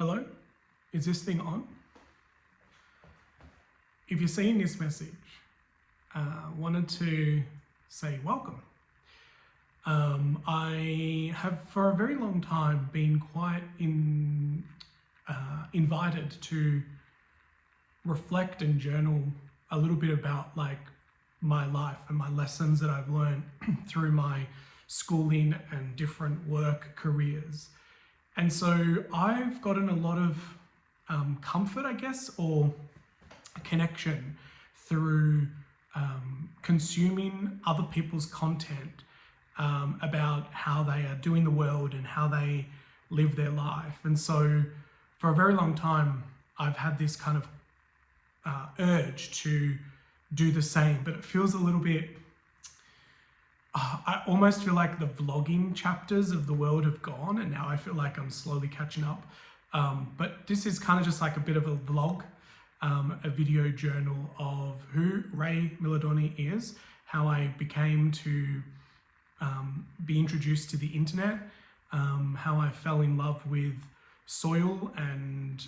Hello? Is this thing on? If you're seeing this message, wanted to say welcome. I have for a very long time been quite invited to reflect and journal a little bit about like my life and my lessons that I've learned through my schooling and different work careers. And so I've gotten a lot of comfort, I guess, or connection through consuming other people's content about how they are doing the world and how they live their life. And so for a very long time, I've had this kind of urge to do the same, but it feels a little bit, I almost feel like the vlogging chapters of the world have gone, and now I feel like I'm slowly catching up. But this is kind of just like a bit of a vlog, a video journal of who Ray Milladoni is, how I became to be introduced to the internet, how I fell in love with soil and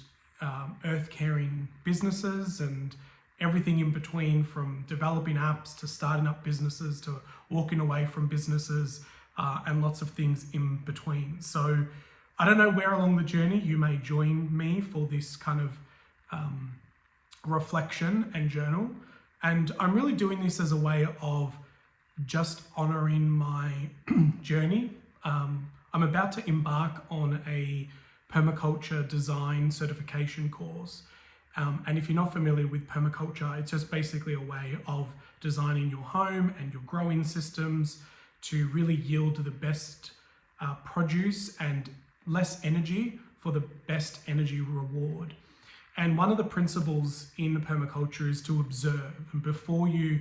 earth caring businesses and everything in between, from developing apps to starting up businesses to walking away from businesses and lots of things in between. So I don't know where along the journey you may join me for this kind of reflection and journal. And I'm really doing this as a way of just honoring my journey. I'm about to embark on a Permaculture Design Certification course. And if you're not familiar with permaculture, it's just basically a way of designing your home and your growing systems to really yield the best produce and less energy for the best energy reward. And one of the principles in the permaculture is to observe. And before you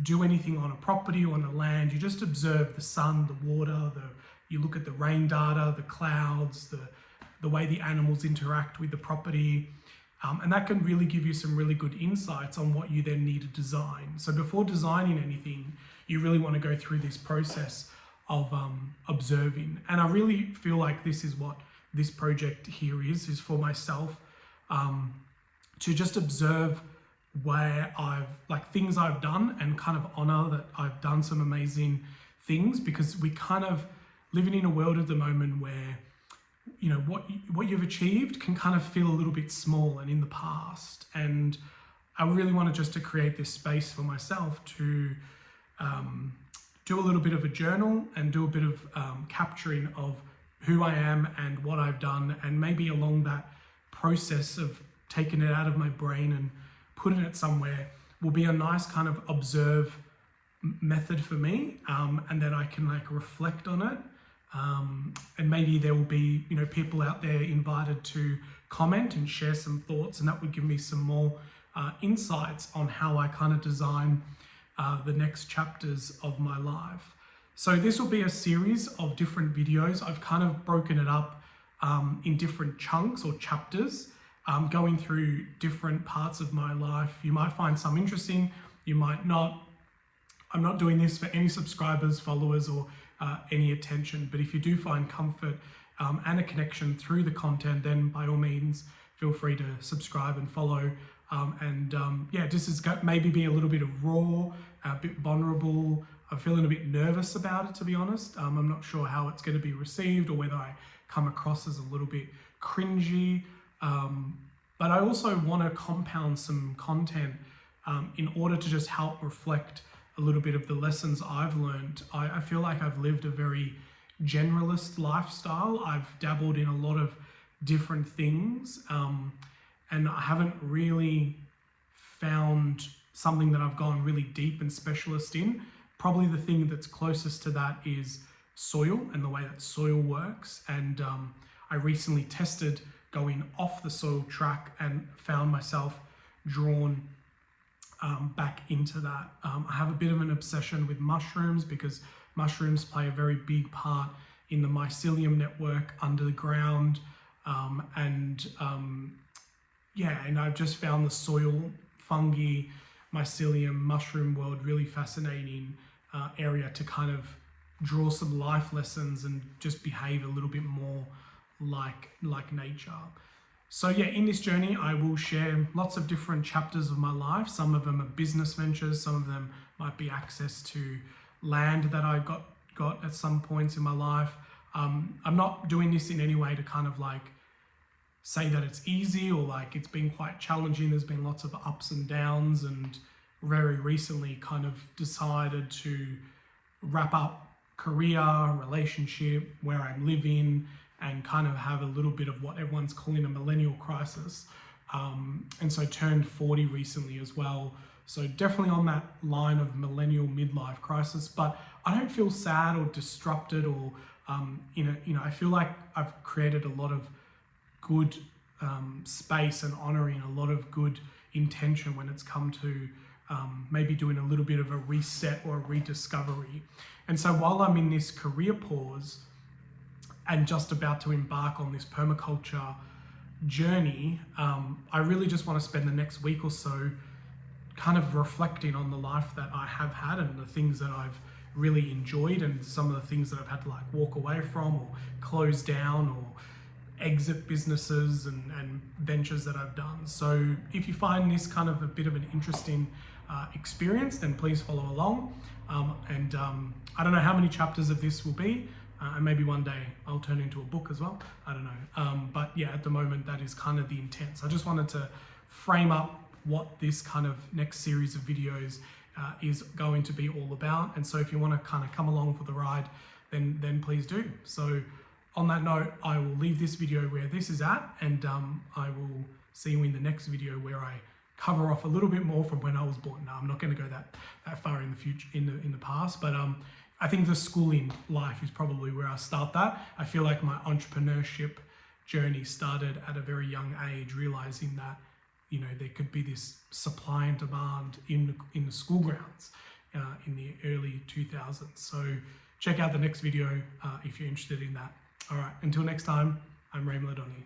do anything on a property or on a land, you just observe the sun, the water, you look at the rain data, the clouds, the way the animals interact with the property. And that can really give you some really good insights on what you then need to design. So before designing anything, you really want to go through this process of observing. And I really feel like this is what this project here is for myself, to just observe where things I've done and kind of honor that I've done some amazing things, because we kind of living in a world at the moment where, you know, what you've achieved can kind of feel a little bit small and in the past. And I really wanted just to create this space for myself to do a little bit of a journal and do a bit of capturing of who I am and what I've done, and maybe along that process of taking it out of my brain and putting it somewhere will be a nice kind of observe method for me, and then I can like reflect on it. And maybe there will be, you know, people out there invited to comment and share some thoughts, and that would give me some more insights on how I kind of design the next chapters of my life. So this will be a series of different videos. I've kind of broken it up in different chunks or chapters, going through different parts of my life. You might find some interesting, you might not. I'm not doing this for any subscribers, followers, or any attention, but if you do find comfort and a connection through the content, then by all means feel free to subscribe and follow. Yeah, this is maybe be a little bit of raw, a bit vulnerable. I'm feeling a bit nervous about it, to be honest. I'm not sure how it's going to be received or whether I come across as a little bit cringy, but I also want to compound some content in order to just help reflect a little bit of the lessons I've learned. I feel like I've lived a very generalist lifestyle. I've dabbled in a lot of different things, and I haven't really found something that I've gone really deep and specialist in. Probably the thing that's closest to that is soil and the way that soil works. And I recently tested going off the soil track and found myself drawn back into that. I have a bit of an obsession with mushrooms, because mushrooms play a very big part in the mycelium network under the ground. And I've just found the soil, fungi, mycelium, mushroom world really fascinating area to kind of draw some life lessons and just behave a little bit more like nature. So yeah, in this journey, I will share lots of different chapters of my life. Some of them are business ventures. Some of them might be access to land that I got at some points in my life. I'm not doing this in any way to kind of like say that it's easy or like it's been quite challenging. There's been lots of ups and downs, and very recently kind of decided to wrap up career, relationship, where I'm living, and kind of have a little bit of what everyone's calling a millennial crisis. And so turned 40 recently as well. So definitely on that line of millennial midlife crisis, but I don't feel sad or disrupted or, I feel like I've created a lot of good space and honoring a lot of good intention when it's come to maybe doing a little bit of a reset or a rediscovery. And so while I'm in this career pause and just about to embark on this permaculture journey, I really just want to spend the next week or so kind of reflecting on the life that I have had and the things that I've really enjoyed and some of the things that I've had to like walk away from or close down or exit businesses and ventures that I've done. So if you find this kind of a bit of an interesting experience, then please follow along. I don't know how many chapters of this will be, and maybe one day I'll turn into a book as well. I don't know. But yeah, at the moment, that is kind of the intent. So I just wanted to frame up what this kind of next series of videos is going to be all about. And so if you want to kind of come along for the ride, then please do. So on that note, I will leave this video where this is at, and I will see you in the next video where I cover off a little bit more from when I was born. Now, I'm not going to go that far in the future, in the past, but I think the schooling life is probably where I start that. I feel like my entrepreneurship journey started at a very young age, realizing that there could be this supply and demand in the school grounds in the early 2000s. So check out the next video if you're interested in that. All right, until next time, I'm Ray Meladoni.